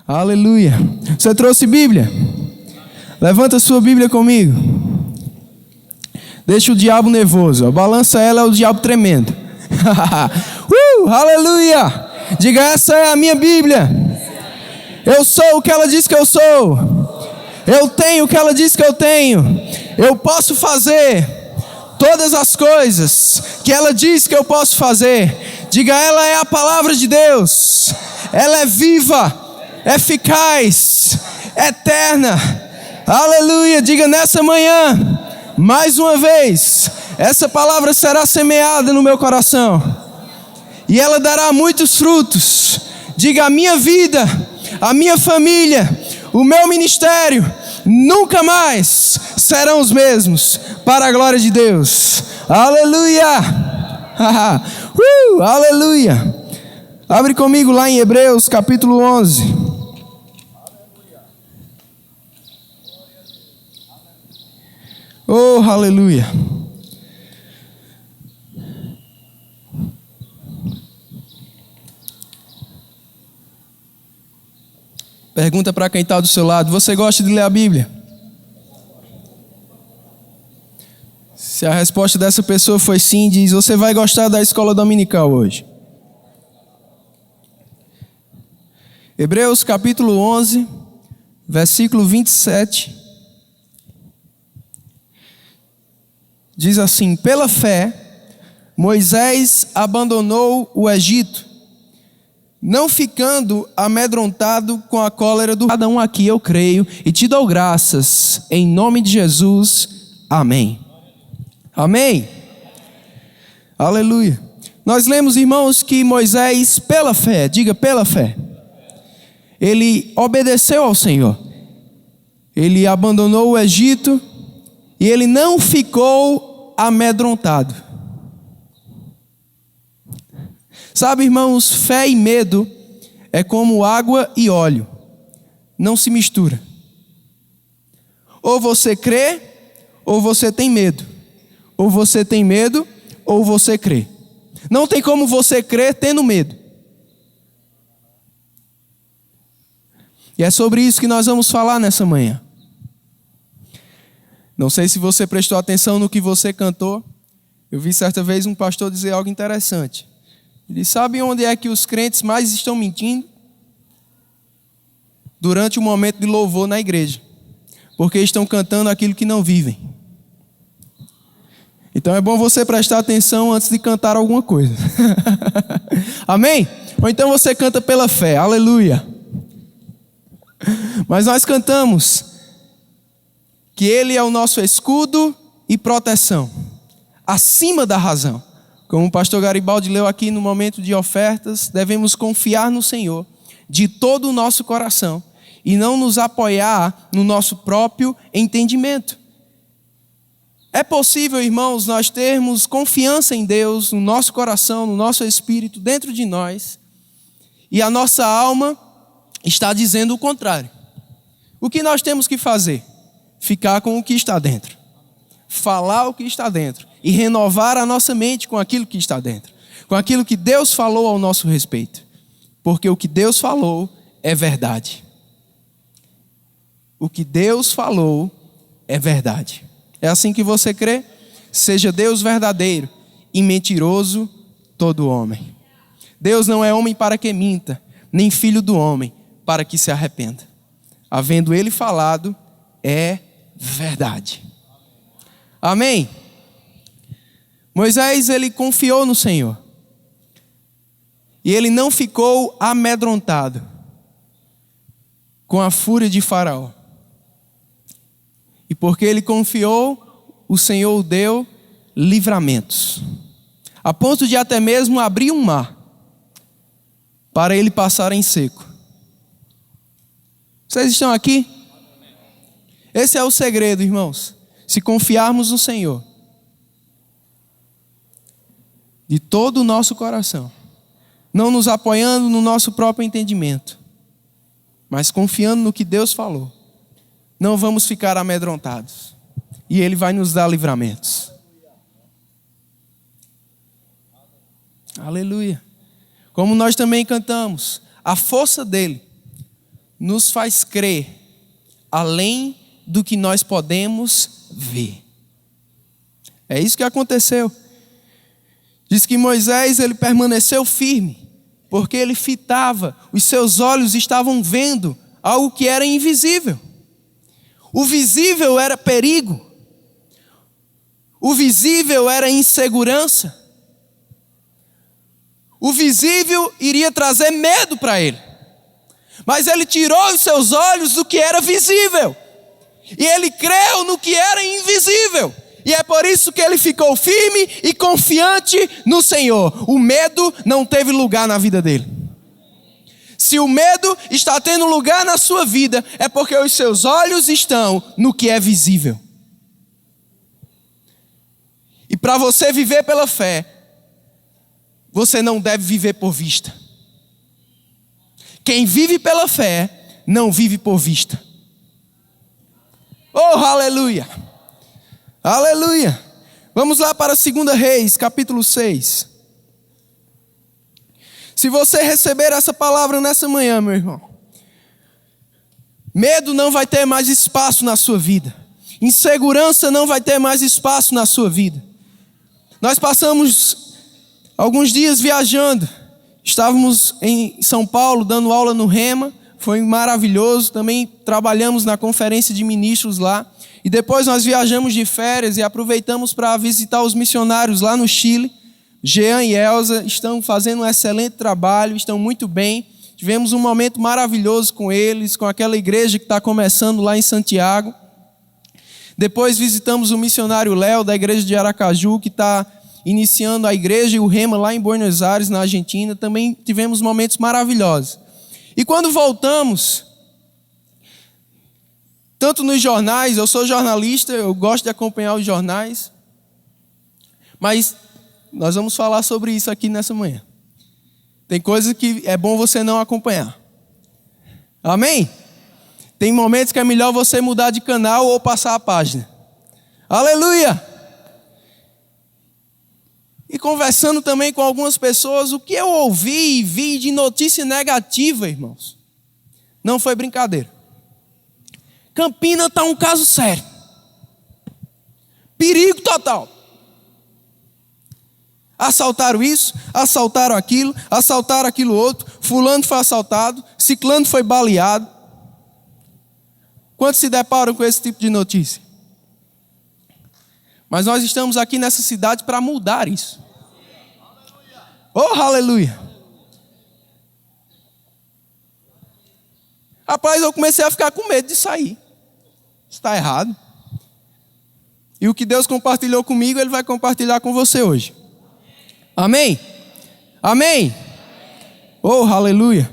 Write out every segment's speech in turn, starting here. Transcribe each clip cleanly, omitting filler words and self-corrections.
Aleluia. Você trouxe Bíblia? Levanta sua Bíblia comigo. Deixa o diabo nervoso. Balança ela, é o diabo tremendo. Aleluia. Diga, essa é a minha Bíblia. Eu sou o que ela diz que eu sou. Eu tenho o que ela diz que eu tenho. Eu posso fazer todas as coisas que ela diz que eu posso fazer. Diga, ela é a palavra de Deus. Ela é viva, eficaz, eterna. Aleluia. Diga, nessa manhã, mais uma vez, essa palavra será semeada no meu coração. E ela dará muitos frutos. Diga, a minha vida, a minha família, o meu ministério, nunca mais serão os mesmos, para a glória de Deus. Aleluia. Aleluia. Abre comigo lá em Hebreus capítulo 11. Oh, aleluia. Pergunta para quem está do seu lado: você gosta de ler a Bíblia? Se a resposta dessa pessoa foi sim, diz: você vai gostar da escola dominical hoje. Hebreus capítulo 11, versículo 27. Diz assim: pela fé, Moisés abandonou o Egito, não ficando amedrontado com a cólera do... Cada um aqui eu creio e te dou graças, em nome de Jesus, amém. Amém. Aleluia. Nós lemos, irmãos, que Moisés, pela fé, diga pela fé, ele obedeceu ao Senhor. Ele abandonou o Egito e ele não ficou amedrontado. Sabe, irmãos, fé e medo é como água e óleo. Não se mistura. Ou você crê, ou você tem medo. Ou você tem medo, ou você crê. Não tem como você crer tendo medo. E é sobre isso que nós vamos falar nessa manhã. Não sei se você prestou atenção no que você cantou. Eu vi certa vez um pastor dizer algo interessante. Ele sabe onde é que os crentes mais estão mentindo? Durante o momento de louvor na igreja. Porque estão cantando aquilo que não vivem. Então é bom você prestar atenção antes de cantar alguma coisa. Amém? Ou então você canta pela fé. Aleluia. Mas nós cantamos que Ele é o nosso escudo e proteção, acima da razão. Como o pastor Garibaldi leu aqui no momento de ofertas, devemos confiar no Senhor de todo o nosso coração e não nos apoiar no nosso próprio entendimento. É possível, irmãos, nós termos confiança em Deus, no nosso coração, no nosso espírito, dentro de nós, e a nossa alma está dizendo o contrário. O que nós temos que fazer? Ficar com o que está dentro. Falar o que está dentro. E renovar a nossa mente com aquilo que está dentro. Com aquilo que Deus falou ao nosso respeito. Porque o que Deus falou é verdade. O que Deus falou é verdade. É assim que você crê? Seja Deus verdadeiro e mentiroso todo homem. Deus não é homem para que minta, nem filho do homem para que se arrependa. Havendo Ele falado, é verdade. Amém? Moisés, ele confiou no Senhor. E ele não ficou amedrontado com a fúria de Faraó. E porque ele confiou, o Senhor deu livramentos. A ponto de até mesmo abrir um mar para ele passar em seco. Vocês estão aqui? Esse é o segredo, irmãos. Se confiarmos no Senhor de todo o nosso coração, não nos apoiando no nosso próprio entendimento, mas confiando no que Deus falou, não vamos ficar amedrontados. E Ele vai nos dar livramentos. Aleluia. Como nós também cantamos, a força dEle nos faz crer além do que nós podemos ver. É isso que aconteceu. Diz que Moisés, ele permaneceu firme, porque ele fitava, os seus olhos estavam vendo algo que era invisível. O visível era perigo. O visível era insegurança. O visível iria trazer medo para ele. Mas ele tirou os seus olhos do que era visível. E ele creu no que era invisível. E é por isso que ele ficou firme e confiante no Senhor. O medo não teve lugar na vida dele. Se o medo está tendo lugar na sua vida, é porque os seus olhos estão no que é visível. E para você viver pela fé, você não deve viver por vista. Quem vive pela fé, não vive por vista. Oh, aleluia! Aleluia! Vamos lá para 2 Reis, capítulo 6. Se você receber essa palavra nessa manhã, meu irmão, medo não vai ter mais espaço na sua vida. Insegurança não vai ter mais espaço na sua vida. Nós passamos alguns dias viajando. Estávamos em São Paulo dando aula no Rema. Foi maravilhoso. Também trabalhamos na conferência de ministros lá. E depois nós viajamos de férias e aproveitamos para visitar os missionários lá no Chile. Jean e Elza estão fazendo um excelente trabalho, estão muito bem. Tivemos um momento maravilhoso com eles, com aquela igreja que está começando lá em Santiago. Depois visitamos o missionário Léo, da igreja de Aracaju, que está iniciando a igreja e o Rema lá em Buenos Aires, na Argentina. Também tivemos momentos maravilhosos. E quando voltamos, tanto nos jornais, eu sou jornalista, eu gosto de acompanhar os jornais, mas nós vamos falar sobre isso aqui nessa manhã. Tem coisas que é bom você não acompanhar. Amém? Tem momentos que é melhor você mudar de canal ou passar a página. Aleluia! E conversando também com algumas pessoas, o que eu ouvi e vi de notícia negativa, irmãos, não foi brincadeira. Campina está um caso sério. Perigo total. Assaltaram isso, assaltaram aquilo outro. Fulano foi assaltado, ciclano foi baleado. Quantos se deparam com esse tipo de notícia? Mas nós estamos aqui nessa cidade para mudar isso. Oh, aleluia! Rapaz, eu comecei a ficar com medo de sair. Está errado. E o que Deus compartilhou comigo, Ele vai compartilhar com você hoje. Amém? Amém? Oh, aleluia!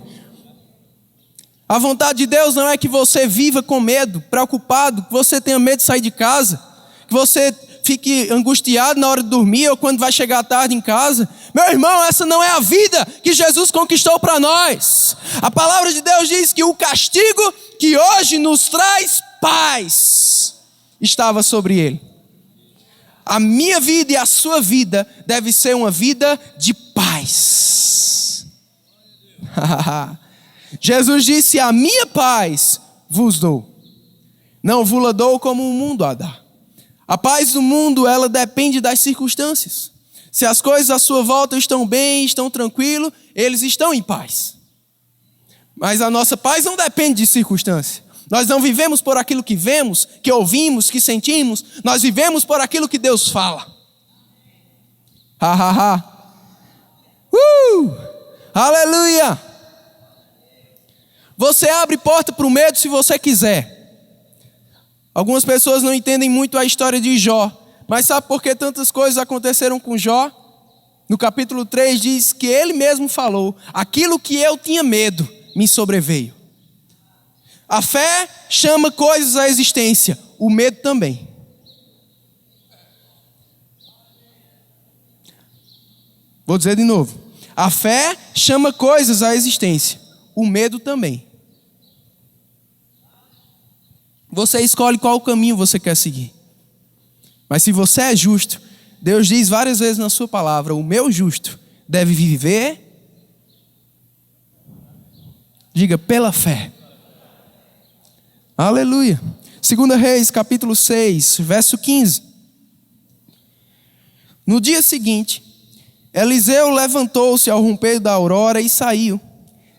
A vontade de Deus não é que você viva com medo, preocupado, que você tenha medo de sair de casa, que você fique angustiado na hora de dormir ou quando vai chegar tarde em casa. Meu irmão, essa não é a vida que Jesus conquistou para nós. A palavra de Deus diz que o castigo que hoje nos traz paz estava sobre ele. A minha vida e a sua vida deve ser uma vida de paz. Jesus disse: a minha paz vos dou, não vos dou como o mundo a dá. A paz do mundo, ela depende das circunstâncias. Se as coisas à sua volta estão bem, estão tranquilos, eles estão em paz. Mas a nossa paz não depende de circunstância. Nós não vivemos por aquilo que vemos, que ouvimos, que sentimos. Nós vivemos por aquilo que Deus fala. Aleluia! Você abre porta para o medo se você quiser. Algumas pessoas não entendem muito a história de Jó. Mas sabe por que tantas coisas aconteceram com Jó? No capítulo 3 diz que ele mesmo falou: aquilo que eu tinha medo me sobreveio. A fé chama coisas à existência, o medo também. Vou dizer de novo. A fé chama coisas à existência, o medo também. Você escolhe qual caminho você quer seguir. Mas se você é justo, Deus diz várias vezes na sua palavra: o meu justo deve viver, diga, pela fé. Aleluia. 2 Reis, capítulo 6, verso 15. No dia seguinte, Eliseu levantou-se ao romper da aurora e saiu.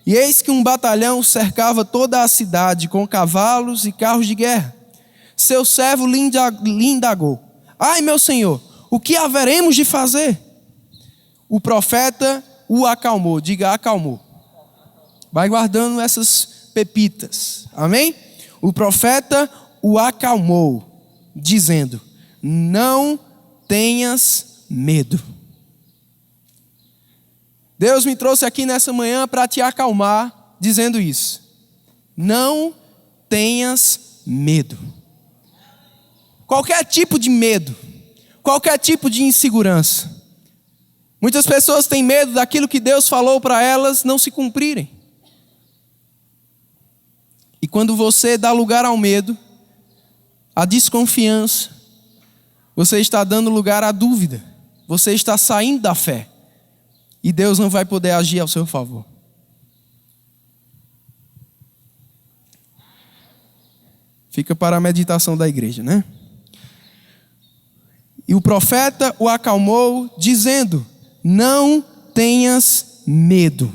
E eis que um batalhão cercava toda a cidade com cavalos e carros de guerra. Seu servo lhe indagou: ai, meu senhor, o que haveremos de fazer? O profeta o acalmou. Diga, acalmou. Vai guardando essas pepitas. Amém? O profeta o acalmou, dizendo: não tenhas medo. Deus me trouxe aqui nessa manhã para te acalmar, dizendo isso. Não tenhas medo. Qualquer tipo de medo, qualquer tipo de insegurança. Muitas pessoas têm medo daquilo que Deus falou para elas não se cumprirem. E quando você dá lugar ao medo, à desconfiança, você está dando lugar à dúvida. Você está saindo da fé. E Deus não vai poder agir ao seu favor. Fica para a meditação da igreja, né? E o profeta o acalmou, dizendo: não tenhas medo.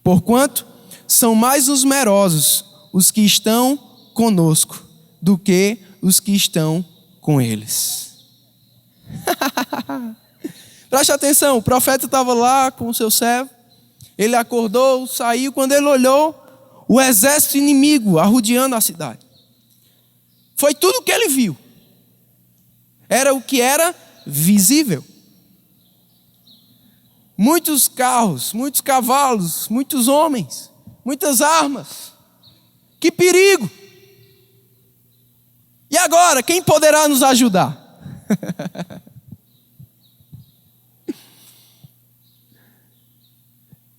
Porquanto são mais numerosos os que estão conosco do que os que estão com eles. Preste atenção, o profeta estava lá com o seu servo, ele acordou, saiu, quando ele olhou, o exército inimigo arrodeando a cidade. Foi tudo o que ele viu. Era o que era visível. Muitos carros, muitos cavalos, muitos homens, muitas armas. Que perigo! E agora, quem poderá nos ajudar?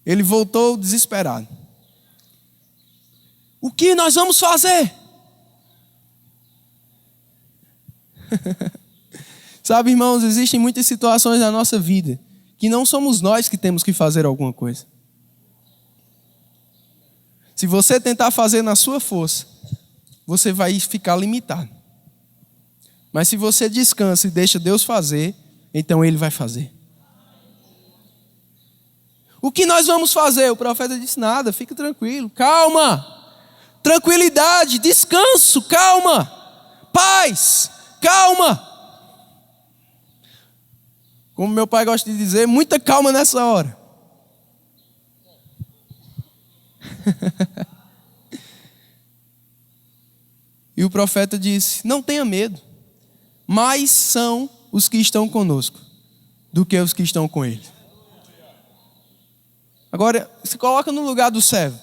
Ele voltou desesperado. O que nós vamos fazer? Sabe, irmãos, existem muitas situações na nossa vida que não somos nós que temos que fazer alguma coisa. Se você tentar fazer na sua força, você vai ficar limitado. Mas se você descansa e deixa Deus fazer, então Ele vai fazer. O que nós vamos fazer? O profeta disse: nada, fica tranquilo, calma, tranquilidade, descanso, calma, paz, calma. Como meu pai gosta de dizer, muita calma nessa hora. E o profeta disse: não tenha medo, mais são os que estão conosco do que os que estão com ele. Agora, se coloca no lugar do servo.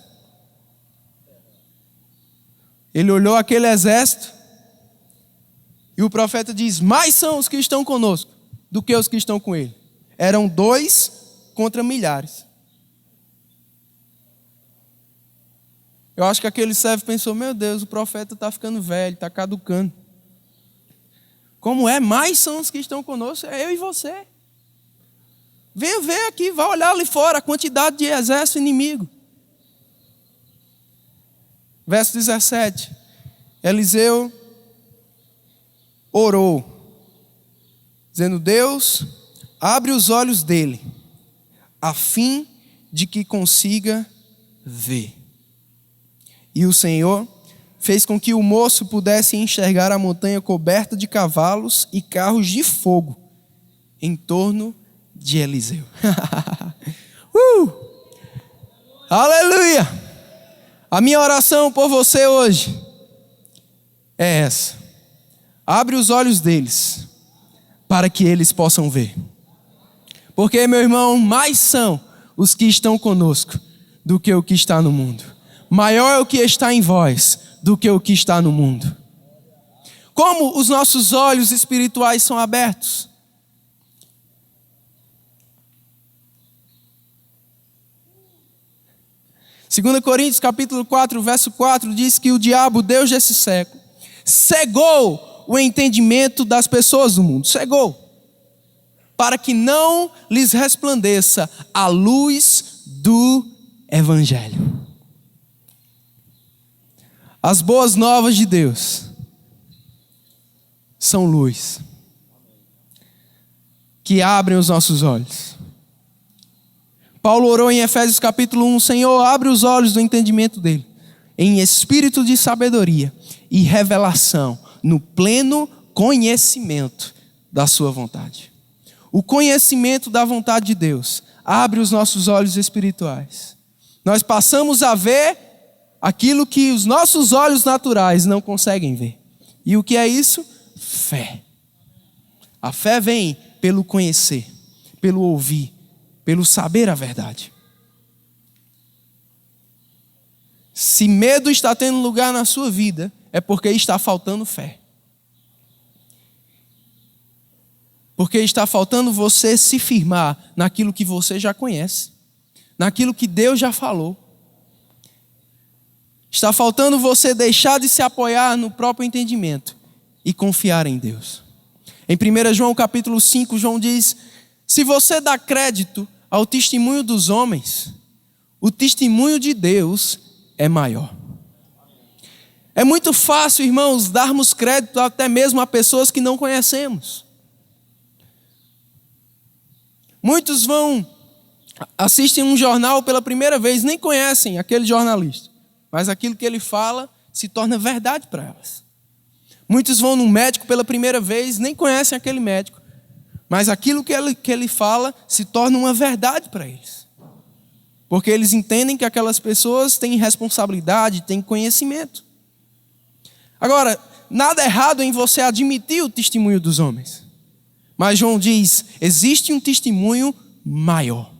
Ele olhou aquele exército e o profeta diz: mais são os que estão conosco do que os que estão com ele. Eram 2 contra milhares. Eu acho que aquele servo pensou: meu Deus, o profeta está ficando velho, está caducando. Como é? Mais são os que estão conosco, é eu e você. Venha ver aqui, vá olhar ali fora a quantidade de exército inimigo. Verso 17. Eliseu orou, dizendo: Deus, abre os olhos dele, a fim de que consiga ver. E o Senhor fez com que o moço pudesse enxergar a montanha coberta de cavalos e carros de fogo em torno de Eliseu. Aleluia! A minha oração por você hoje é essa: abre os olhos deles para que eles possam ver. Porque, meu irmão, mais são os que estão conosco do que o que está no mundo. Maior é o que está em vós do que o que está no mundo. Como os nossos olhos espirituais são abertos? Segunda Coríntios capítulo 4, verso 4 diz que o diabo, Deus desse século, cegou o entendimento das pessoas do mundo. Cegou. Para que não lhes resplandeça a luz do Evangelho. As boas novas de Deus são luz que abrem os nossos olhos. Paulo orou em Efésios capítulo 1, Senhor, abre os olhos do entendimento dele, em espírito de sabedoria e revelação, no pleno conhecimento da sua vontade. O conhecimento da vontade de Deus abre os nossos olhos espirituais. Nós passamos a ver aquilo que os nossos olhos naturais não conseguem ver. E o que é isso? Fé. A fé vem pelo conhecer, pelo ouvir, pelo saber a verdade. Se medo está tendo lugar na sua vida, é porque está faltando fé. Porque está faltando você se firmar naquilo que você já conhece, naquilo que Deus já falou. Está faltando você deixar de se apoiar no próprio entendimento e confiar em Deus. Em 1 João capítulo 5, João diz: se você dá crédito ao testemunho dos homens, o testemunho de Deus é maior. É muito fácil, irmãos, darmos crédito até mesmo a pessoas que não conhecemos. Muitos assistem um jornal pela primeira vez, nem conhecem aquele jornalista, mas aquilo que ele fala se torna verdade para elas. Muitos vão num médico pela primeira vez, nem conhecem aquele médico, mas aquilo que ele fala se torna uma verdade para eles. Porque eles entendem que aquelas pessoas têm responsabilidade, têm conhecimento. Agora, nada errado em você admitir o testemunho dos homens. Mas João diz, existe um testemunho maior.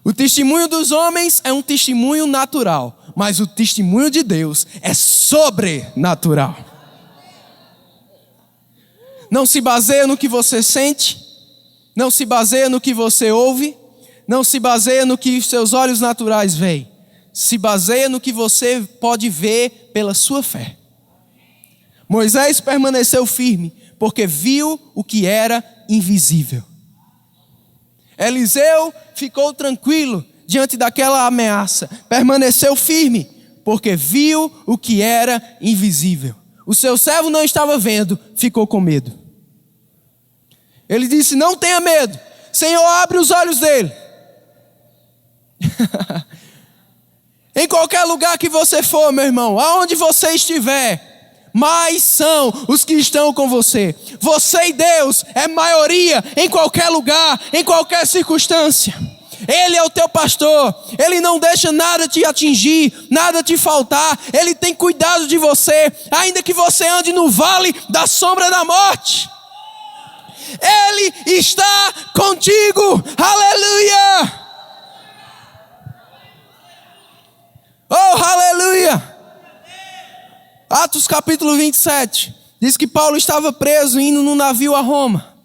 O testemunho dos homens é um testemunho natural, mas o testemunho de Deus é sobrenatural. Não se baseia no que você sente, não se baseia no que você ouve, não se baseia no que seus olhos naturais veem. Se baseia no que você pode ver pela sua fé. Moisés permaneceu firme, porque viu o que era invisível. Eliseu ficou tranquilo diante daquela ameaça. Permaneceu firme, porque viu o que era invisível. O seu servo não estava vendo, ficou com medo. Ele disse, não tenha medo. Senhor, abre os olhos dele. Em qualquer lugar que você for, meu irmão, aonde você estiver, mais são os que estão com você. Você e Deus é maioria em qualquer lugar, em qualquer circunstância. Ele é o teu pastor. Ele não deixa nada te atingir, nada te faltar. Ele tem cuidado de você, ainda que você ande no vale da sombra da morte. Ele está contigo. Aleluia! Oh, aleluia! Atos capítulo 27, diz que Paulo estava preso indo num navio a Roma.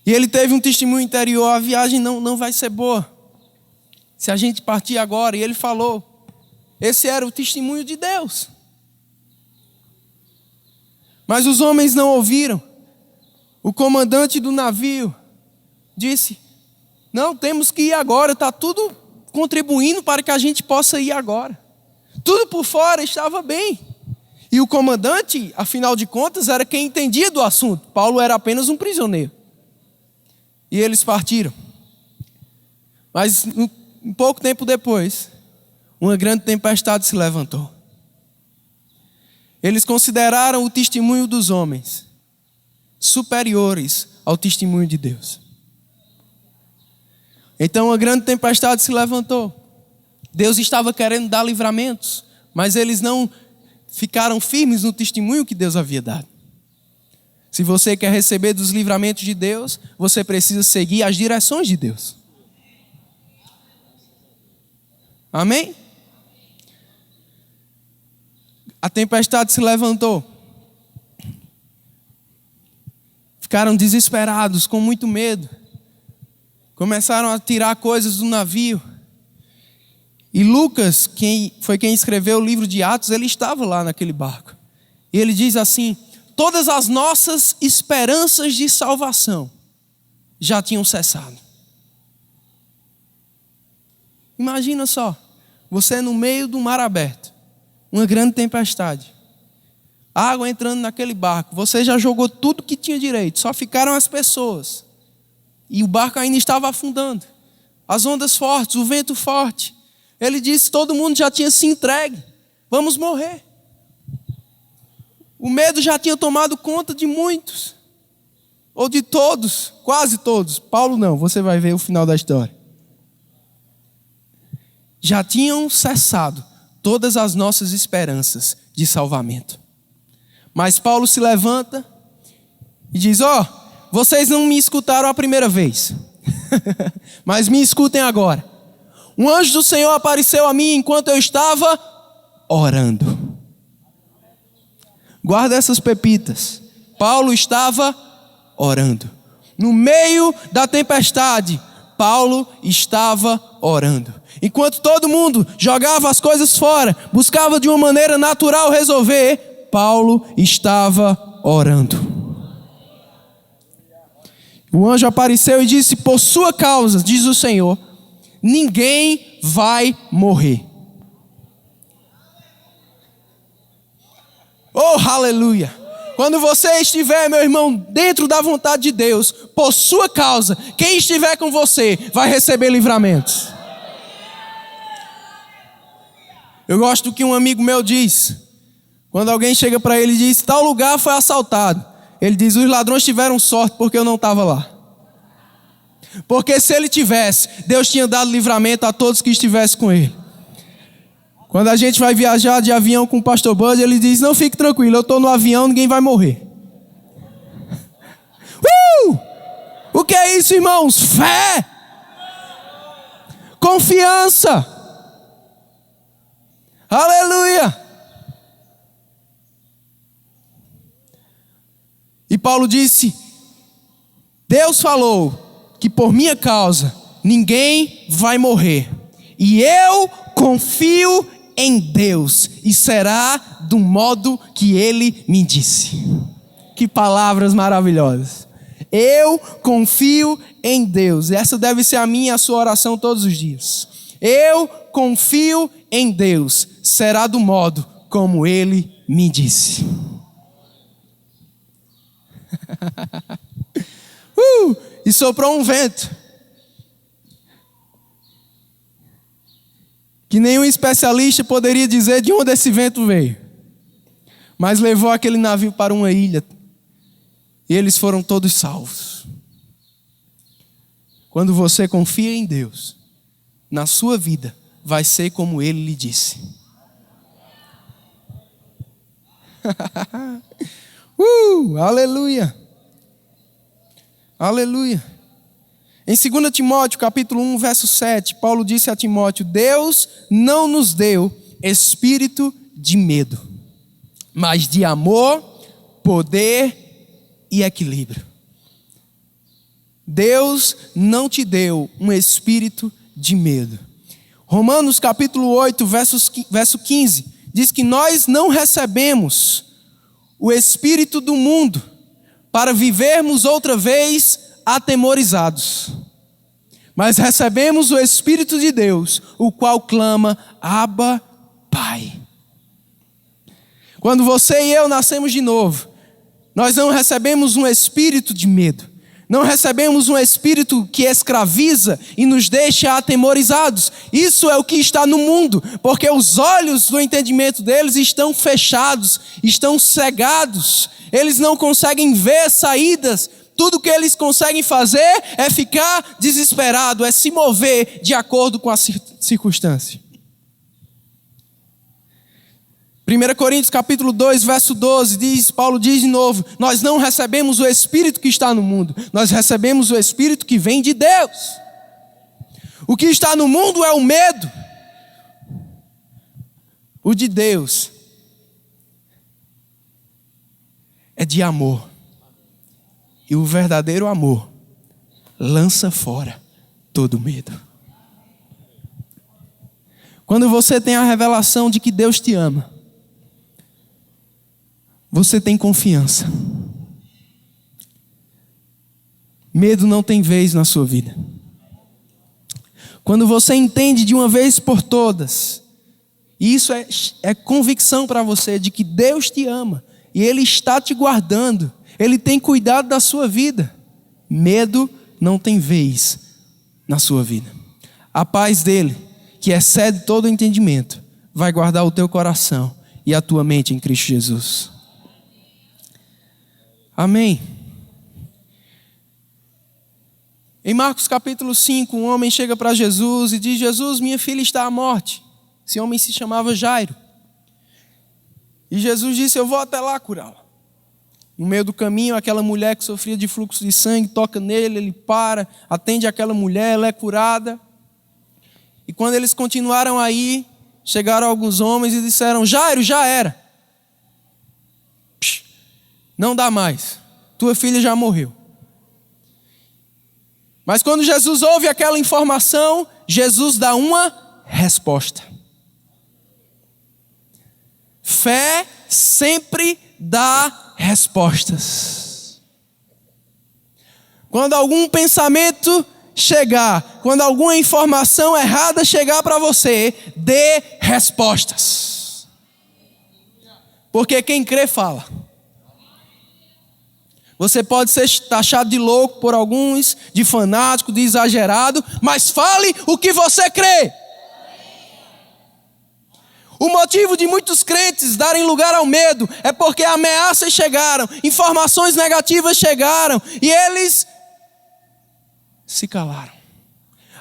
E ele teve um testemunho interior, a viagem não vai ser boa se a gente partir agora. E ele falou, esse era o testemunho de Deus. Mas os homens não ouviram. O comandante do navio disse, não, temos que ir agora, está tudo contribuindo para que a gente possa ir agora. Tudo por fora estava bem. E o comandante, afinal de contas, era quem entendia do assunto. Paulo era apenas um prisioneiro. E eles partiram. Mas um pouco tempo depois, uma grande tempestade se levantou. Eles consideraram o testemunho dos homens superiores ao testemunho de Deus. Então uma grande tempestade se levantou. Deus estava querendo dar livramentos, mas eles não ficaram firmes no testemunho que Deus havia dado. Se você quer receber dos livramentos de Deus, você precisa seguir as direções de Deus. Amém? A tempestade se levantou. Ficaram desesperados, com muito medo. Começaram a tirar coisas do navio. E Lucas, quem escreveu o livro de Atos, ele estava lá naquele barco. E ele diz assim, todas as nossas esperanças de salvação já tinham cessado. Imagina só, você no meio do mar aberto, uma grande tempestade, água entrando naquele barco, você já jogou tudo que tinha direito, só ficaram as pessoas. E o barco ainda estava afundando. As ondas fortes, o vento forte. Ele disse, todo mundo já tinha se entregue. Vamos morrer. O medo já tinha tomado conta de muitos. Ou de todos, quase todos. Paulo não, você vai ver o final da história. Já tinham cessado todas as nossas esperanças de salvamento. Mas Paulo se levanta e diz, vocês não me escutaram a primeira vez, mas me escutem agora. Um anjo do Senhor apareceu a mim enquanto eu estava orando. Guarda essas pepitas. Paulo estava orando. No meio da tempestade, Paulo estava orando. Enquanto todo mundo jogava as coisas fora, buscava de uma maneira natural resolver, Paulo estava orando. O anjo apareceu e disse, por sua causa, diz o Senhor, ninguém vai morrer. Oh, aleluia! Quando você estiver, meu irmão, dentro da vontade de Deus, por sua causa, quem estiver com você vai receber livramentos. Eu gosto do que um amigo meu diz. Quando alguém chega para ele e diz, tal lugar foi assaltado. Ele diz, os ladrões tiveram sorte porque eu não estava lá. Porque se ele tivesse, Deus tinha dado livramento a todos que estivessem com ele. Quando a gente vai viajar de avião com o pastor Bud, ele diz, não fique tranquilo, eu estou no avião, ninguém vai morrer. O que é isso, irmãos? Fé! Confiança! Aleluia! E Paulo disse, Deus falou que por minha causa ninguém vai morrer. E eu confio em Deus e será do modo que Ele me disse. Que palavras maravilhosas. Eu confio em Deus. Essa deve ser a minha e a sua oração todos os dias. Eu confio em Deus. Será do modo como Ele me disse. E soprou um vento que nenhum especialista poderia dizer de onde esse vento veio, mas levou aquele navio para uma ilha e eles foram todos salvos. Quando você confia em Deus, na sua vida vai ser como Ele lhe disse. Aleluia. Aleluia. Em 2 Timóteo, capítulo 1, verso 7, Paulo disse a Timóteo, Deus não nos deu espírito de medo, mas de amor, poder e equilíbrio. Deus não te deu um espírito de medo. Romanos capítulo 8, verso 15, diz que nós não recebemos o espírito do mundo para vivermos outra vez atemorizados, mas recebemos o Espírito de Deus, o qual clama, Abba, Pai. Quando você e eu nascemos de novo, nós não recebemos um espírito de medo, não recebemos um espírito que escraviza e nos deixa atemorizados. Isso é o que está no mundo, porque os olhos do entendimento deles estão fechados, estão cegados, eles não conseguem ver saídas. Tudo que eles conseguem fazer é ficar desesperado, é se mover de acordo com a circunstância. 1 Coríntios capítulo 2, verso 12, Paulo diz de novo, nós não recebemos o Espírito que está no mundo, nós recebemos o Espírito que vem de Deus. O que está no mundo é o medo. O de Deus é de amor. E o verdadeiro amor lança fora todo medo. Quando você tem a revelação de que Deus te ama, você tem confiança. Medo não tem vez na sua vida. Quando você entende de uma vez por todas, e isso é convicção para você de que Deus te ama e Ele está te guardando, Ele tem cuidado da sua vida, medo não tem vez na sua vida. A paz dele, que excede todo o entendimento, vai guardar o teu coração e a tua mente em Cristo Jesus. Amém. Em Marcos capítulo 5, um homem chega para Jesus e diz: Jesus, minha filha está à morte. Esse homem se chamava Jairo. E Jesus disse: eu vou até lá curá-la. No meio do caminho, aquela mulher que sofria de fluxo de sangue toca nele, ele para, atende aquela mulher, ela é curada. E quando eles continuaram aí, chegaram alguns homens e disseram: Jairo, já era. Não dá mais. Tua filha já morreu. Mas quando Jesus ouve aquela informação, Jesus dá uma resposta. Fé sempre dá respostas. Quando algum pensamento chegar, quando alguma informação errada chegar para você, dê respostas. Porque quem crê fala. Você pode ser taxado de louco por alguns, de fanático, de exagerado, mas fale o que você crê. O motivo de muitos crentes darem lugar ao medo é porque ameaças chegaram, informações negativas chegaram e eles se calaram.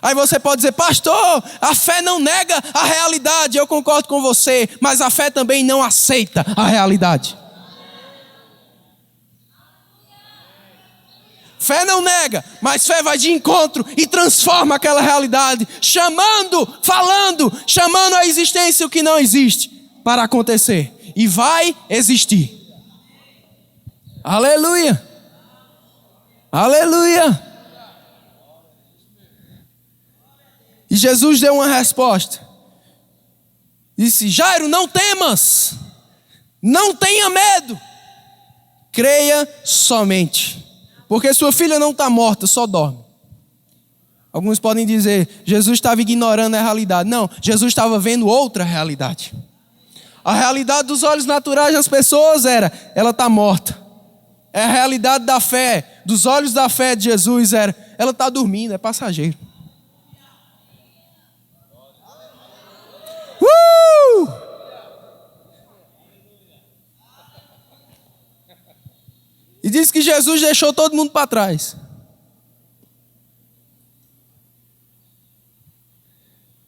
Aí você pode dizer: pastor, a fé não nega a realidade. Eu concordo com você, mas a fé também não aceita a realidade. Fé não nega, mas fé vai de encontro e transforma aquela realidade, falando, chamando à existência o que não existe para acontecer. E vai existir. Aleluia! Aleluia! E Jesus deu uma resposta. Disse: Jairo, não temas, não tenha medo, creia somente. Porque sua filha não está morta, só dorme. Alguns podem dizer: Jesus estava ignorando a realidade. Não, Jesus estava vendo outra realidade. A realidade dos olhos naturais das pessoas era: ela está morta. A realidade da fé, dos olhos da fé de Jesus era: ela está dormindo, é passageiro. E diz que Jesus deixou todo mundo para trás.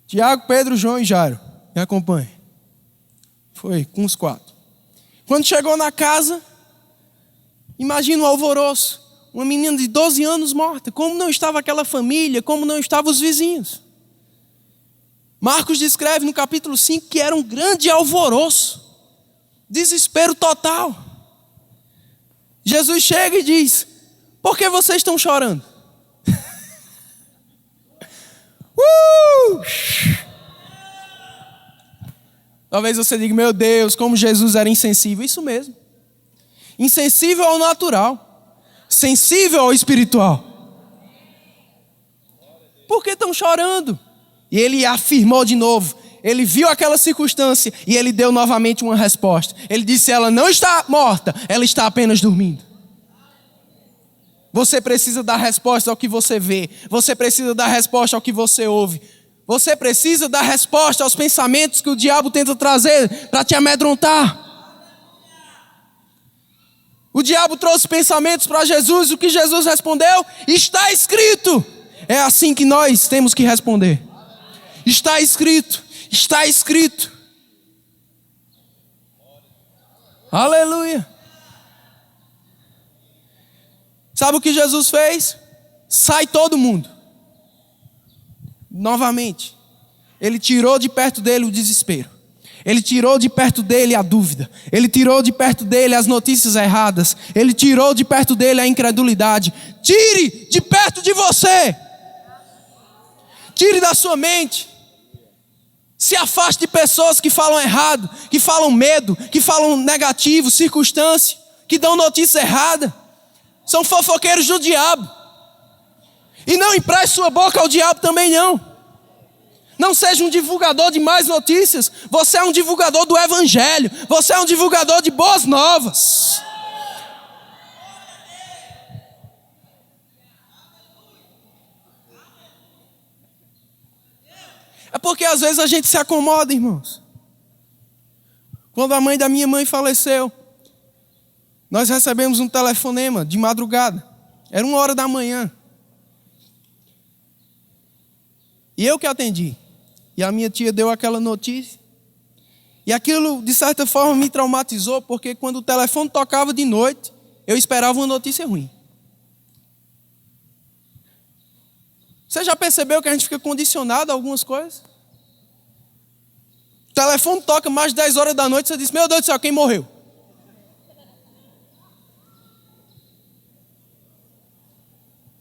Tiago, Pedro, João e Jairo. Me acompanhe. Foi com os 4. Quando chegou na casa, imagina o alvoroço. Uma menina de 12 anos morta. Como não estava aquela família, como não estavam os vizinhos. Marcos descreve no capítulo 5 que era um grande alvoroço. Desespero total. Jesus chega e diz: por que vocês estão chorando? Talvez você diga: meu Deus, como Jesus era insensível. Isso mesmo. Insensível ao natural, sensível ao espiritual. Por que estão chorando? E ele afirmou de novo. Ele viu aquela circunstância e ele deu novamente uma resposta. Ele disse: ela não está morta, ela está apenas dormindo. Você precisa dar resposta ao que você vê. Você precisa dar resposta ao que você ouve. Você precisa dar resposta aos pensamentos que o diabo tenta trazer para te amedrontar. O diabo trouxe pensamentos para Jesus. O que Jesus respondeu? Está escrito. É assim que nós temos que responder. Está escrito. Está escrito. Aleluia. Sabe o que Jesus fez? Sai todo mundo. Novamente. Ele tirou de perto dele o desespero. Ele tirou de perto dele a dúvida. Ele tirou de perto dele as notícias erradas. Ele tirou de perto dele a incredulidade. Tire de perto de você. Tire da sua mente. Se afaste de pessoas que falam errado, que falam medo, que falam negativo, circunstância, que dão notícia errada. São fofoqueiros do diabo. E não empreste sua boca ao diabo também não. Não seja um divulgador de más notícias. Você é um divulgador do evangelho. Você é um divulgador de boas novas. É porque às vezes a gente se acomoda, irmãos. Quando a mãe da minha mãe faleceu, nós recebemos um telefonema de madrugada. Era 1h da manhã. E eu que atendi. E a minha tia deu aquela notícia. E aquilo, de certa forma, me traumatizou, porque quando o telefone tocava de noite, eu esperava uma notícia ruim. Você já percebeu que a gente fica condicionado a algumas coisas? O telefone toca mais de 10 horas da noite, você diz, meu Deus do céu, quem morreu?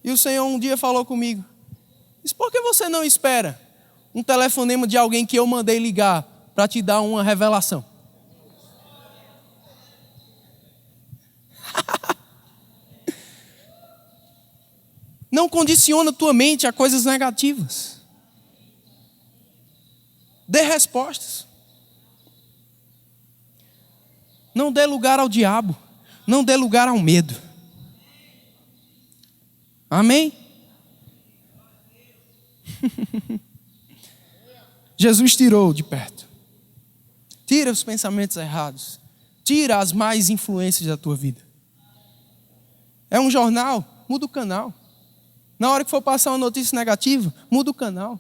E o Senhor um dia falou comigo, diz, por que você não espera um telefonema de alguém que eu mandei ligar para te dar uma revelação? Não condiciona tua mente a coisas negativas. Dê respostas. Não dê lugar ao diabo. Não dê lugar ao medo. Amém? Jesus tirou de perto. Tira os pensamentos errados. Tira as más influências da tua vida. É um jornal? Muda o canal. Na hora que for passar uma notícia negativa, muda o canal.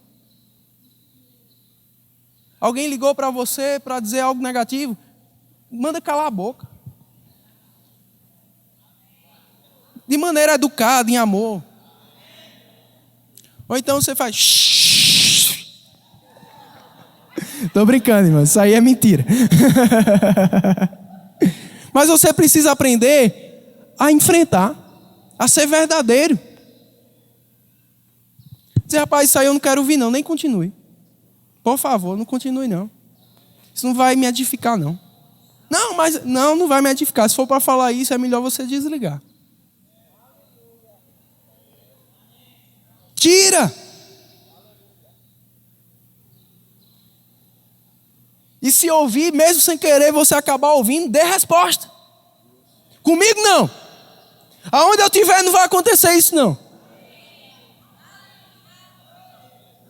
Alguém ligou para você para dizer algo negativo, manda calar a boca. De maneira educada, em amor. Ou então você faz shhh. Estou brincando, irmão, isso aí é mentira. Mas você precisa aprender a enfrentar, a ser verdadeiro. Dizer, rapaz, isso aí eu não quero ouvir não, nem continue. Por favor, não continue não. Isso não vai me edificar não. Não, mas não vai me edificar. Se for para falar isso, é melhor você desligar. Tira. E se ouvir, mesmo sem querer você acabar ouvindo, dê resposta. Comigo não. Aonde eu estiver não vai acontecer isso não.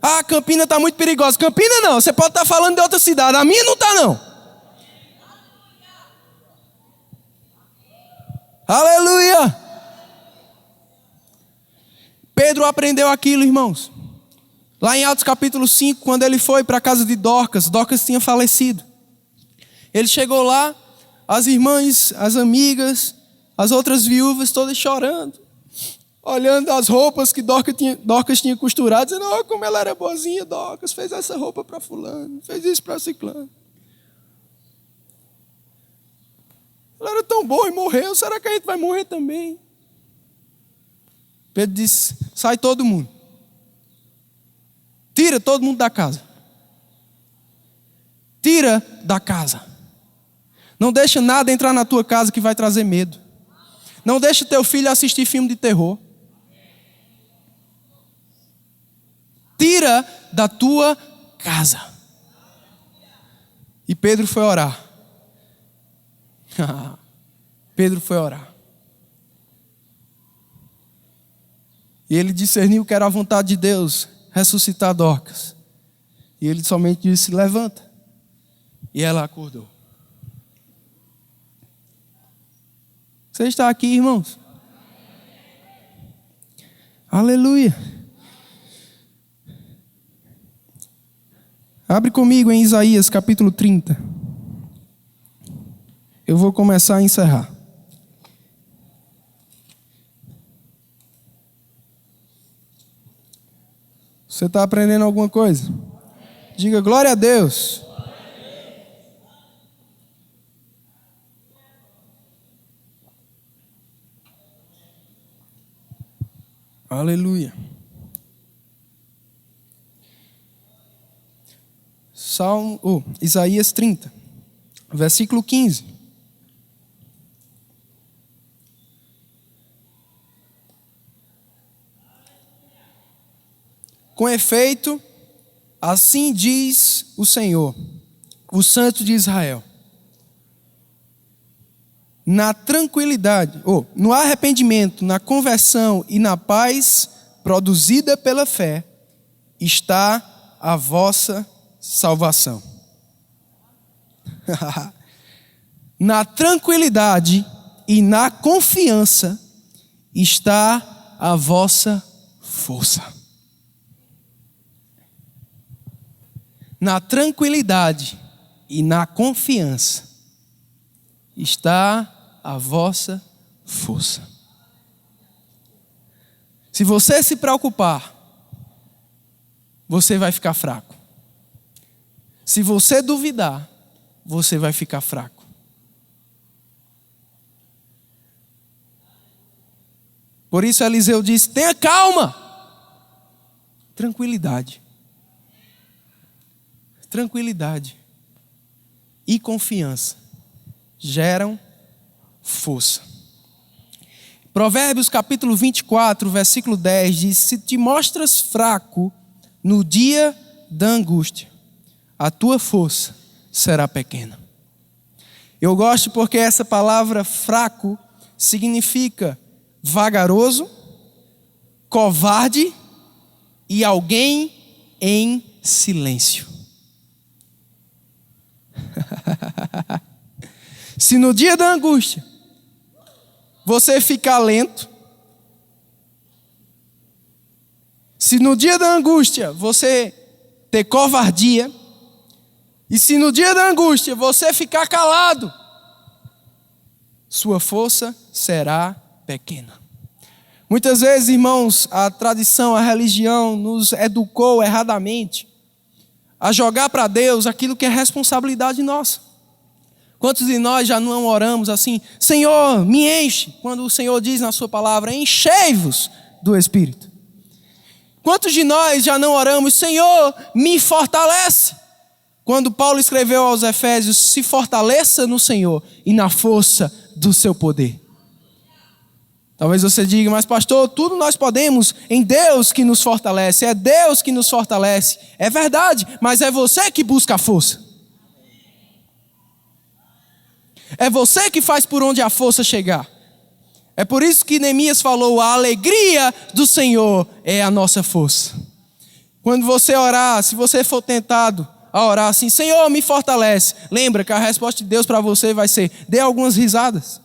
Ah, Campina está muito perigosa. Campina não, você pode estar falando de outra cidade. A minha não está não. Aleluia. Pedro aprendeu aquilo, irmãos. Lá em Atos capítulo 5, quando ele foi para a casa de Dorcas, Dorcas tinha falecido. Ele chegou lá, as irmãs, as amigas, as outras viúvas todas chorando. Olhando as roupas que Dorcas tinha costurado, dizendo, oh, como ela era boazinha, Dorcas, fez essa roupa para fulano, fez isso para ciclano. Ela era tão boa e morreu, será que a gente vai morrer também? Pedro disse, sai todo mundo. Tira todo mundo da casa. Tira da casa. Não deixa nada entrar na tua casa que vai trazer medo. Não deixa teu filho assistir filme de terror. Tira da tua casa. E Pedro foi orar. Pedro foi orar. E ele discerniu que era a vontade de Deus ressuscitar Dorcas. E ele somente disse, levanta. E ela acordou. Você está aqui, irmãos? Aleluia. Abre comigo em Isaías capítulo 30. Eu vou começar a encerrar. Você está aprendendo alguma coisa? Diga glória a Deus. Aleluia. Isaías 30, versículo 15. Com efeito, assim diz o Senhor, o Santo de Israel: na tranquilidade, no arrependimento, na conversão e na paz produzida pela fé, está a vossa salvação. Na tranquilidade e na confiança está a vossa força. Na tranquilidade e na confiança está a vossa força. Se você se preocupar, você vai ficar fraco. Se você duvidar, você vai ficar fraco. Por isso Eliseu diz: tenha calma. Tranquilidade. Tranquilidade e confiança geram força. Provérbios capítulo 24, versículo 10 diz: se te mostras fraco no dia da angústia, a tua força será pequena. Eu gosto porque essa palavra fraco significa vagaroso, covarde e alguém em silêncio. Se no dia da angústia você ficar lento, se no dia da angústia você ter covardia, e se no dia da angústia você ficar calado, sua força será pequena. Muitas vezes, irmãos, a tradição, a religião nos educou erradamente a jogar para Deus aquilo que é responsabilidade nossa. Quantos de nós já não oramos assim: Senhor, me enche, quando o Senhor diz na sua palavra: enchei-vos do Espírito? Quantos de nós já não oramos: Senhor, me fortalece? Quando Paulo escreveu aos Efésios: se fortaleça no Senhor e na força do seu poder. Talvez você diga: mas pastor, tudo nós podemos em Deus que nos fortalece, é Deus que nos fortalece. É verdade, mas é você que busca a força. É você que faz por onde a força chegar. É por isso que Neemias falou: a alegria do Senhor é a nossa força. Quando você orar, se você for tentado a orar assim: Senhor, me fortalece, lembra que a resposta de Deus para você vai ser: dê algumas risadas.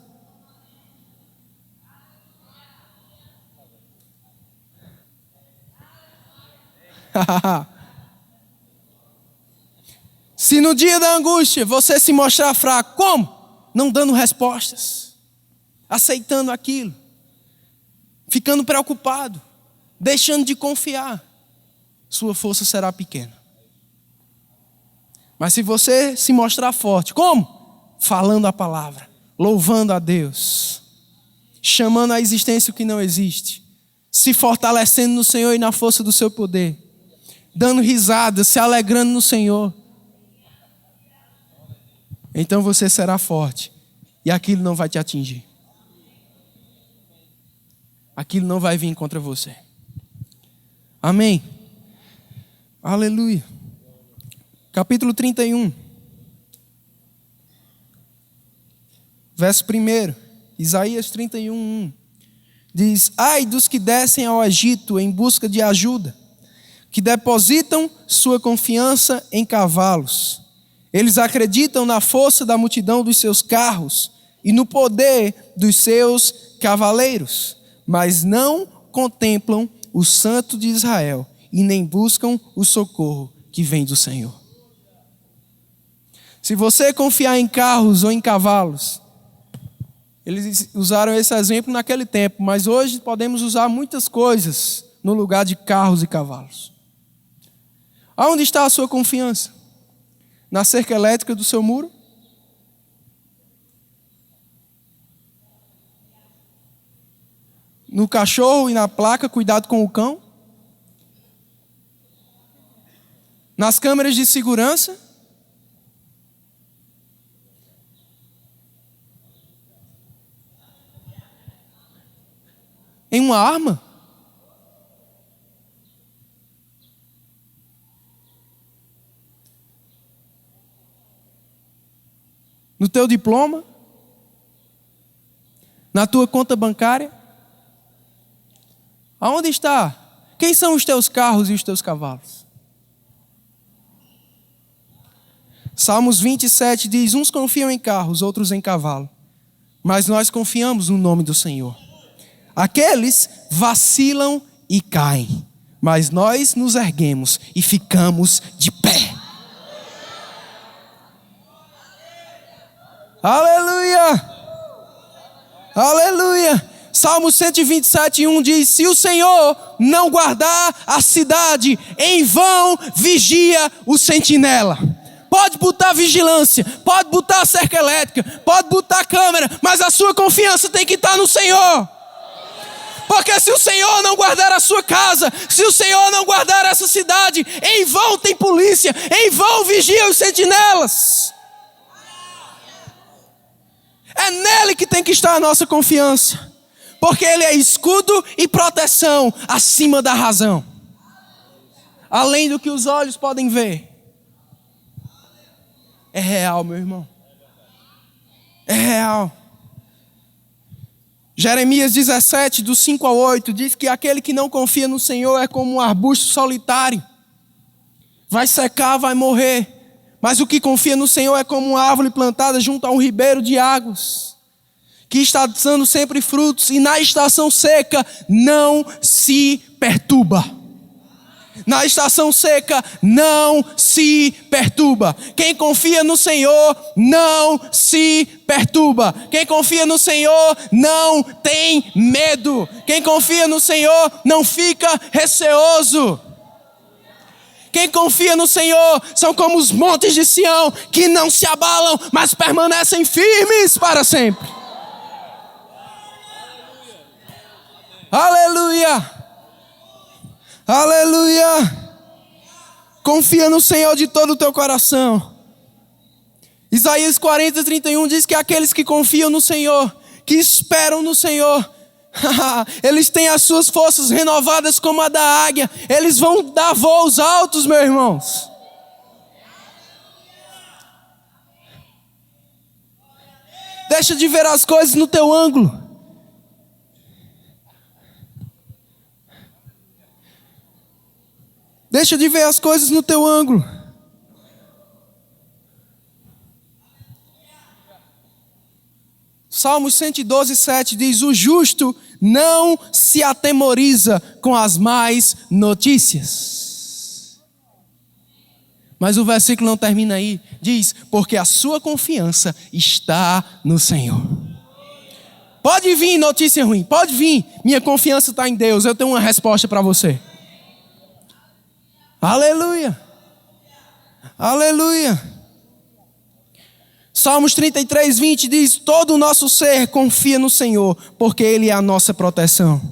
Se no dia da angústia você se mostrar fraco, como? Não dando respostas, aceitando aquilo, ficando preocupado, deixando de confiar, sua força será pequena. Mas se você se mostrar forte, como? Falando a palavra, louvando a Deus, chamando à existência o que não existe, se fortalecendo no Senhor e na força do seu poder, dando risadas, se alegrando no Senhor, então você será forte e aquilo não vai te atingir. Aquilo não vai vir contra você. Amém? Aleluia. Capítulo 31. Verso 1. Isaías 31, 1. Diz: ai dos que descem ao Egito em busca de ajuda, que depositam sua confiança em cavalos. Eles acreditam na força da multidão dos seus carros e no poder dos seus cavaleiros, mas não contemplam o Santo de Israel e nem buscam o socorro que vem do Senhor. Se você confiar em carros ou em cavalos, eles usaram esse exemplo naquele tempo, mas hoje podemos usar muitas coisas no lugar de carros e cavalos. Aonde está a sua confiança? Na cerca elétrica do seu muro? No cachorro e na placa, cuidado com o cão? Nas câmeras de segurança? Em uma arma? No teu diploma? Na tua conta bancária? Aonde está? Quem são os teus carros e os teus cavalos? Salmos 27 diz: uns confiam em carros, outros em cavalo, mas nós confiamos no nome do Senhor. Aqueles vacilam e caem, mas nós nos erguemos e ficamos de pé. Aleluia! Aleluia! Salmo 127:1 diz: se o Senhor não guardar a cidade, em vão vigia o sentinela. Pode botar vigilância, pode botar cerca elétrica, pode botar câmera, mas a sua confiança tem que estar no Senhor. Porque se o Senhor não guardar a sua casa, se o Senhor não guardar essa cidade, em vão tem polícia, em vão vigia os sentinelas. É nele que tem que estar a nossa confiança. Porque ele é escudo e proteção acima da razão. Além do que os olhos podem ver. É real, meu irmão. É real. Jeremias 17, do 5 ao 8, diz que aquele que não confia no Senhor é como um arbusto solitário. Vai secar, vai morrer. Mas o que confia no Senhor é como uma árvore plantada junto a um ribeiro de águas, que está dando sempre frutos, e na estação seca não se perturba. Na estação seca não se perturba. Quem confia no Senhor não se perturba. Quem confia no Senhor não tem medo. Quem confia no Senhor não fica receoso. Quem confia no Senhor são como os montes de Sião, que não se abalam, mas permanecem firmes para sempre. Aleluia! Aleluia! Confia no Senhor de todo o teu coração. Isaías 40:31 diz que aqueles que confiam no Senhor, que esperam no Senhor, eles têm as suas forças renovadas como a da águia. Eles vão dar voos altos, meus irmãos. Deixa de ver as coisas no teu ângulo. Deixa de ver as coisas no teu ângulo. Salmos 112:7 diz: o justo não se atemoriza com as más notícias. Mas o versículo não termina aí. Diz: porque a sua confiança está no Senhor. Pode vir notícia ruim, pode vir. Minha confiança está em Deus. Eu tenho uma resposta para você. Aleluia. Aleluia. Salmos 33:20 diz: todo o nosso ser confia no Senhor, porque Ele é a nossa proteção.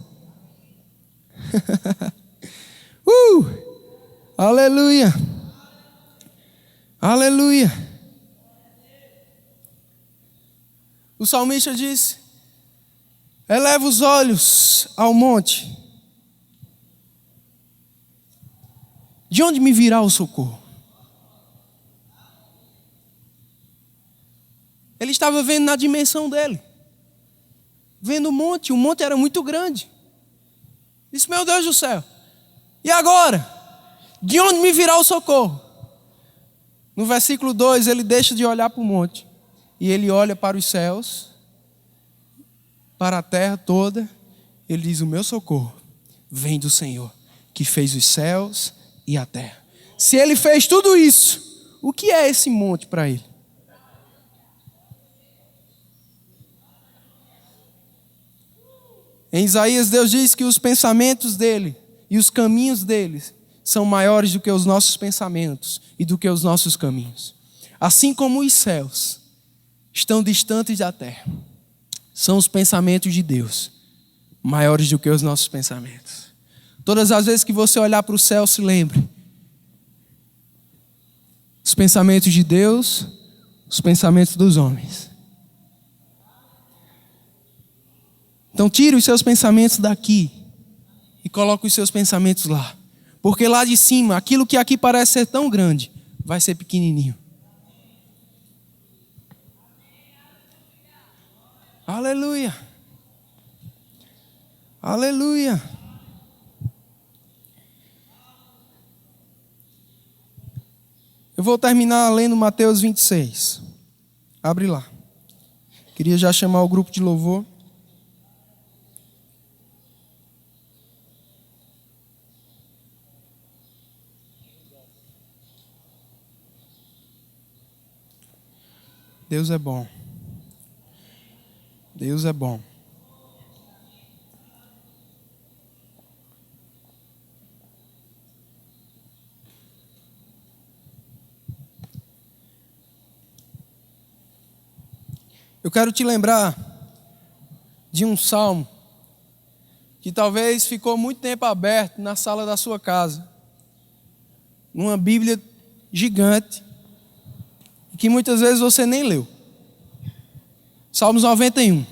Aleluia. Aleluia. O salmista diz: eleva os olhos ao monte. De onde me virá o socorro? Ele estava vendo na dimensão dele. Vendo o monte era muito grande. Disse: meu Deus do céu, e agora? De onde me virá o socorro? No versículo 2, ele deixa de olhar para o monte. E ele olha para os céus, para a terra toda. Ele diz: o meu socorro vem do Senhor, que fez os céus e a terra. Se ele fez tudo isso, o que é esse monte para ele? Em Isaías, Deus diz que os pensamentos dele e os caminhos dele são maiores do que os nossos pensamentos e do que os nossos caminhos. Assim como os céus estão distantes da terra, são os pensamentos de Deus maiores do que os nossos pensamentos. Todas as vezes que você olhar para o céu, se lembre: os pensamentos de Deus, os pensamentos dos homens. Então tire os seus pensamentos daqui e coloque os seus pensamentos lá. Porque lá de cima, aquilo que aqui parece ser tão grande, vai ser pequenininho. Aleluia. Aleluia. Eu vou terminar lendo Mateus 26. Abre lá. Queria já chamar o grupo de louvor. Deus é bom. Deus é bom. Eu quero te lembrar de um salmo que talvez ficou muito tempo aberto na sala da sua casa. Uma Bíblia gigante, que muitas vezes você nem leu. Salmos 91.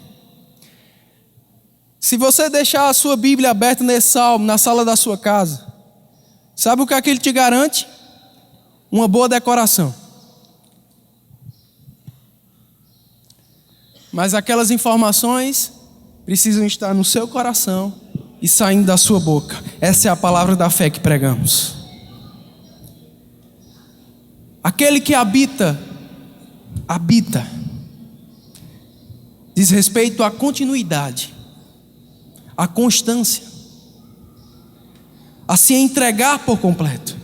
Se você deixar a sua Bíblia aberta nesse salmo, na sala da sua casa, sabe o que ele te garante? Uma boa decoração. Mas aquelas informações precisam estar no seu coração e saindo da sua boca. Essa é a palavra da fé que pregamos. Aquele que habita, diz respeito à continuidade, à constância, a se entregar por completo.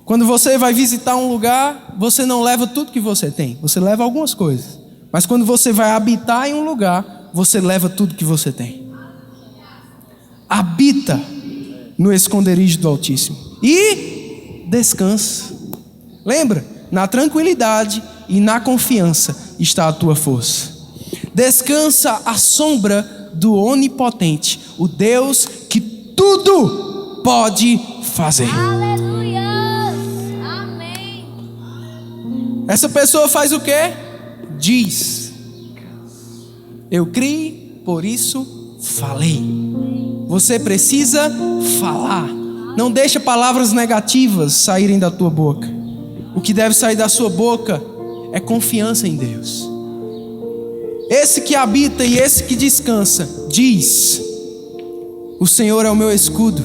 Quando você vai visitar um lugar, você não leva tudo que você tem, você leva algumas coisas. Mas quando você vai habitar em um lugar, você leva tudo que você tem. Habita no esconderijo do Altíssimo e descansa. Lembra? Na tranquilidade e na confiança está a tua força. Descansa à sombra do Onipotente, o Deus que tudo pode fazer. Aleluia! Amém. Essa pessoa faz o quê? Diz: eu criei, por isso falei. Você precisa falar. Não deixa palavras negativas saírem da tua boca. O que deve sair da sua boca é confiança em Deus. Esse que habita e esse que descansa diz: o Senhor é o meu escudo,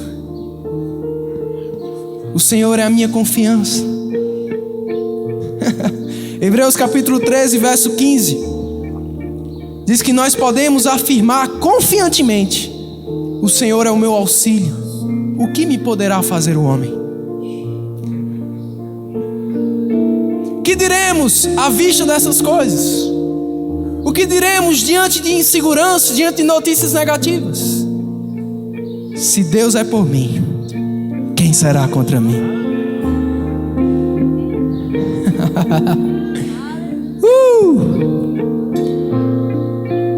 o Senhor é a minha confiança. Hebreus capítulo 13, verso 15 diz que nós podemos afirmar confiantemente: o Senhor é o meu auxílio, o que me poderá fazer o homem? Que diremos à vista dessas coisas? O que diremos diante de insegurança, diante de notícias negativas? Se Deus é por mim, quem será contra mim?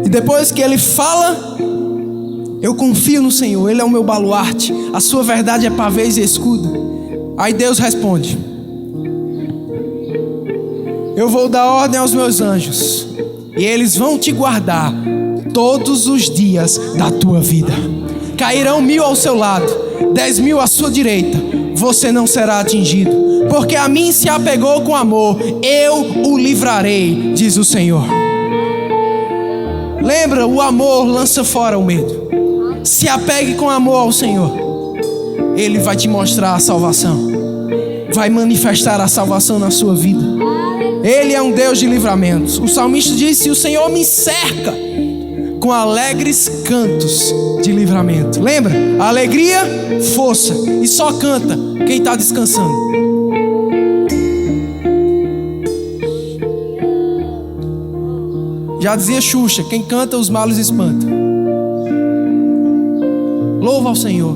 E depois que ele fala, eu confio no Senhor, Ele é o meu baluarte, a sua verdade é pavês e escudo. Aí Deus responde: eu vou dar ordem aos meus anjos, e eles vão te guardar todos os dias da tua vida. Cairão 1000 ao seu lado, 10.000 à sua direita, você não será atingido, porque a mim se apegou com amor, eu o livrarei, diz o Senhor. Lembra, o amor lança fora o medo. Se apegue com amor ao Senhor, Ele vai te mostrar a salvação, vai manifestar a salvação na sua vida. Ele é um Deus de livramentos. O salmista disse: o Senhor me cerca com alegres cantos de livramento. Lembra? Alegria, força. E só canta quem está descansando. Já dizia Xuxa: quem canta os males espanta. Louva ao Senhor.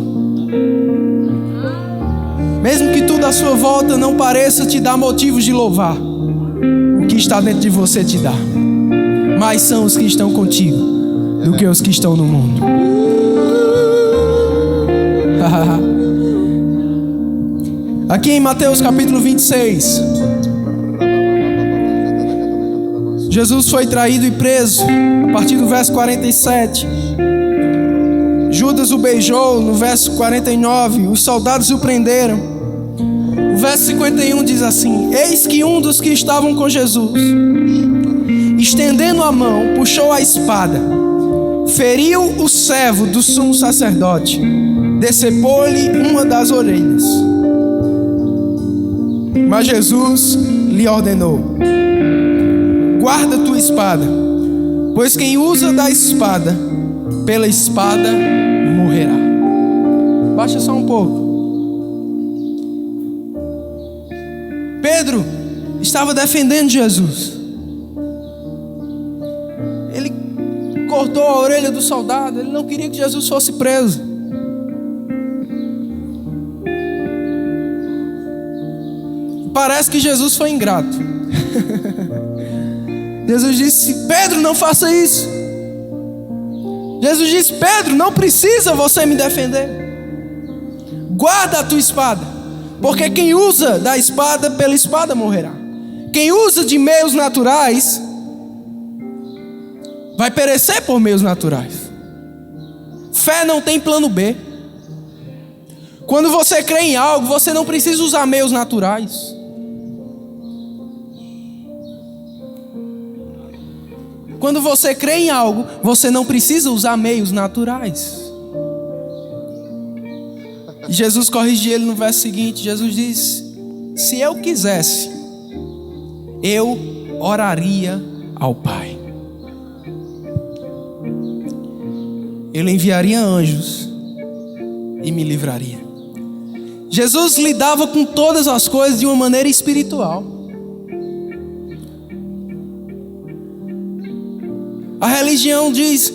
Mesmo que tudo à sua volta não pareça te dar motivos de louvar, o que está dentro de você te dá. Mais são os que estão contigo do que os que estão no mundo. Aqui em Mateus capítulo 26, Jesus foi traído e preso. A partir do verso 47, Judas o beijou. No verso 49, os soldados o prenderam. O verso 51 diz assim: eis que um dos que estavam com Jesus, estendendo a mão, puxou a espada, feriu o servo do sumo sacerdote, decepou-lhe uma das orelhas. Mas Jesus lhe ordenou: guarda tua espada, pois quem usa da espada, pela espada morrerá. Baixa só um pouco. Pedro estava defendendo Jesus. Ele cortou a orelha do soldado. Ele não queria que Jesus fosse preso. Parece que Jesus foi ingrato. Jesus disse: Pedro, não faça isso. Jesus disse: Pedro, não precisa você me defender. Guarda a tua espada, porque quem usa da espada, pela espada morrerá. Quem usa de meios naturais vai perecer por meios naturais. Fé não tem plano B. Quando você crê em algo, você não precisa usar meios naturais. Quando você crê em algo, você não precisa usar meios naturais. E Jesus corrige ele no verso seguinte. Jesus diz: se eu quisesse, eu oraria ao Pai. Ele enviaria anjos e me livraria. Jesus lidava com todas as coisas de uma maneira espiritual. A religião diz: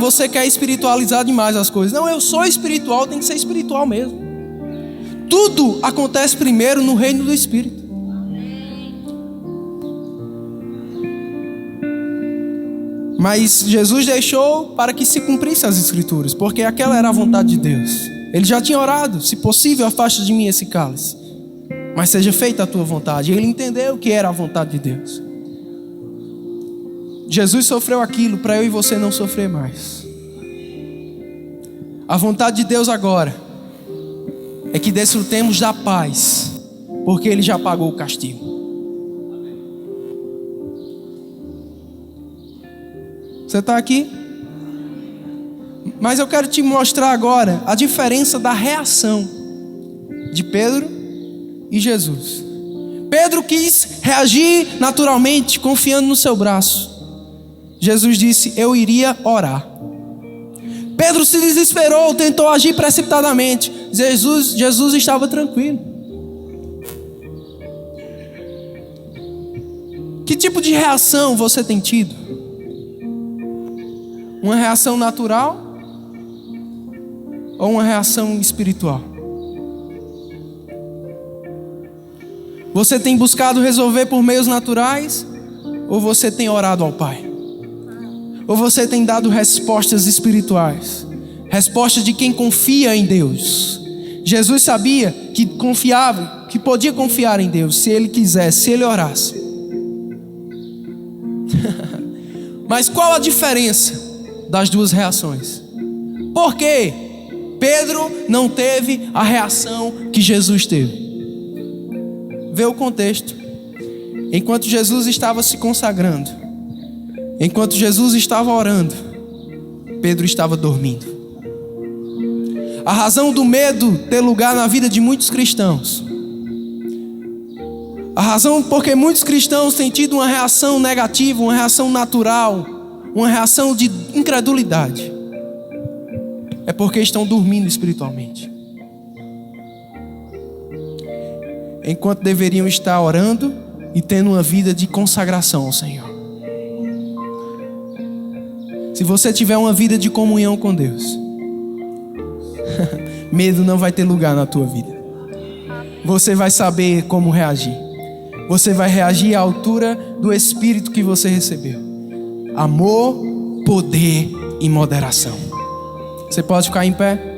você quer espiritualizar demais as coisas. Não, eu sou espiritual, tem que ser espiritual mesmo. Tudo acontece primeiro no reino do Espírito. Mas Jesus deixou para que se cumprisse as Escrituras, porque aquela era a vontade de Deus. Ele já tinha orado: se possível, afasta de mim esse cálice, mas seja feita a tua vontade. E ele entendeu que era a vontade de Deus. Jesus sofreu aquilo para eu e você não sofrer mais. A vontade de Deus agora é que desfrutemos da paz, porque Ele já pagou o castigo. Você está aqui? Mas eu quero te mostrar agora a diferença da reação de Pedro e Jesus. Pedro quis reagir naturalmente, confiando no seu braço. Jesus disse: eu iria orar. Pedro se desesperou, tentou agir precipitadamente. Jesus estava tranquilo. Que tipo de reação você tem tido? Uma reação natural ou uma reação espiritual? Você tem buscado resolver por meios naturais ou você tem orado ao Pai? Ou você tem dado respostas espirituais? Respostas de quem confia em Deus. Jesus sabia que confiava, que podia confiar em Deus se ele quisesse, se ele orasse. Mas qual a diferença das duas reações? Por que Pedro não teve a reação que Jesus teve? Vê o contexto. Enquanto Jesus estava se consagrando, enquanto Jesus estava orando, Pedro estava dormindo. A razão do medo ter lugar na vida de muitos cristãos, a razão porque muitos cristãos têm tido uma reação negativa, uma reação natural, uma reação de incredulidade, é porque estão dormindo espiritualmente, enquanto deveriam estar orando e tendo uma vida de consagração ao Senhor. Se você tiver uma vida de comunhão com Deus, medo não vai ter lugar na tua vida. Você vai saber como reagir. Você vai reagir à altura do Espírito que você recebeu. Amor, poder e moderação. Você pode ficar em pé?